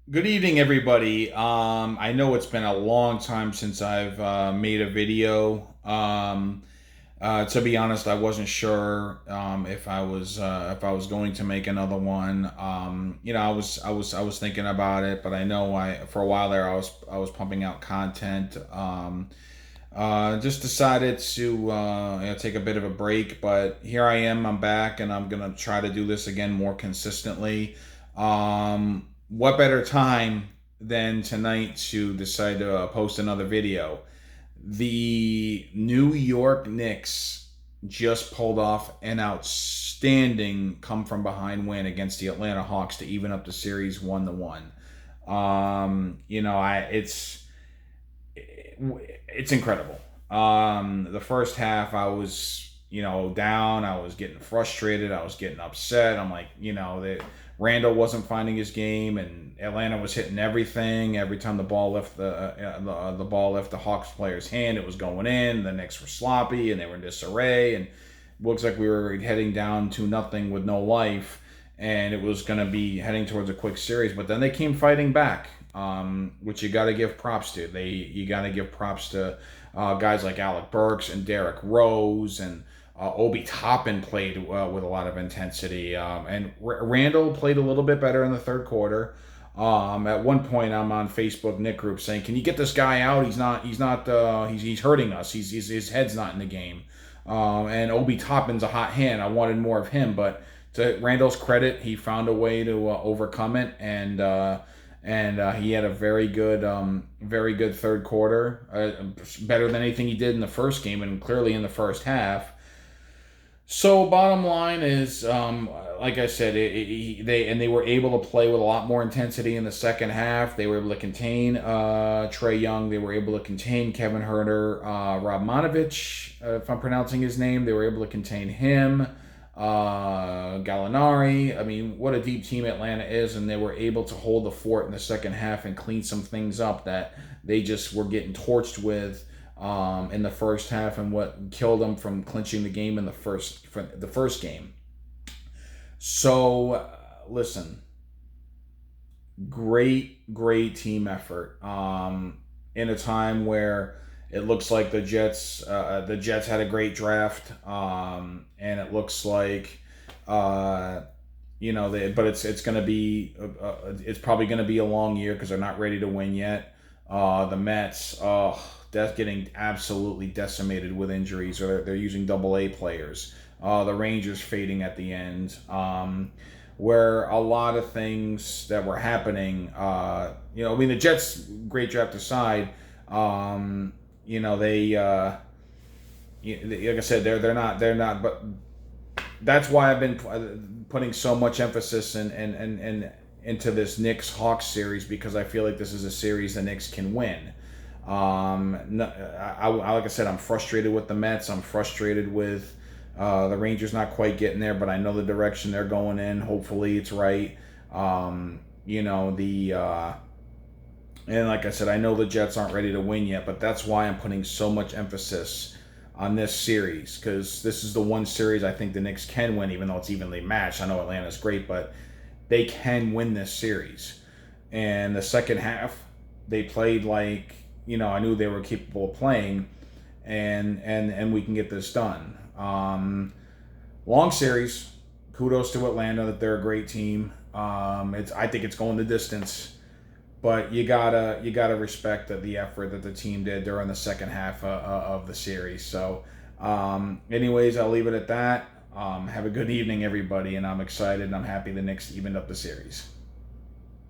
Good evening, everybody. I know it's been a long time since I've made a video. To be honest, I wasn't sure if I was going to make another one. I was thinking about it, but I know I for a while there I was pumping out content. Just decided to take a bit of a break, but here I am. I'm back, and I'm gonna try to do this again more consistently. What better time than tonight to decide to post another video? The New York Knicks just pulled off an outstanding come from behind win against the Atlanta Hawks to even up the series 1-1. It's incredible. The first half, I was, down. I was getting frustrated. I was getting upset. I'm like, that Randall wasn't finding his game, and Atlanta was hitting everything. Every time the ball left the ball left the Hawks player's hand, it was going in. The Knicks were sloppy, and they were in disarray, and it looks like we were heading down to nothing with no life, and it was going to be heading towards a quick series. But then they came fighting back, which you got to give props to. You got to give props to guys like Alec Burks and Derrick Rose, and Obi Toppin played with a lot of intensity, and Randall played a little bit better in the third quarter. At one point, I'm on Facebook Nick group saying, "Can you get this guy out? He's hurting us. His head's not in the game." And Obi Toppin's a hot hand. I wanted more of him, but to Randall's credit, he found a way to overcome it, and he had a very good third quarter, better than anything he did in the first game, and clearly in the first half. So bottom line is, like I said, they were able to play with a lot more intensity in the second half. They were able to contain Trey Young. They were able to contain Kevin Herter, Radmanovich, if I'm pronouncing his name. They were able to contain him. Gallinari. I mean, what a deep team Atlanta is, and they were able to hold the fort in the second half and clean some things up that they just were getting torched with in the first half, and what killed them from clinching the game in the first game. So, listen, great team effort. In a time where it looks like the Jets had a great draft, and it looks like but it's going to be it's probably going to be a long year because they're not ready to win yet. The Mets, that's getting absolutely decimated with injuries, or they're using double A players. The Rangers fading at the end, where a lot of things that were happening. I mean, the Jets, great draft aside, like I said, they're not, but that's why I've been putting so much emphasis into this Knicks Hawks series, because I feel like this is a series the Knicks can win. Like I said, I'm frustrated with the Mets. I'm frustrated with the Rangers not quite getting there, but I know the direction they're going in. Hopefully, it's right. And like I said, I know the Jets aren't ready to win yet, but that's why I'm putting so much emphasis on this series, because this is the one series I think the Knicks can win, even though it's evenly matched. I know Atlanta's great, but they can win this series. And the second half, they played like, I knew they were capable of playing, and we can get this done. Long series. Kudos to Atlanta that they're a great team. I think it's going the distance, but you gotta respect the effort that the team did during the second half of the series. So, anyways, I'll leave it at that. Have a good evening, everybody, and I'm excited and I'm happy the Knicks evened up the series.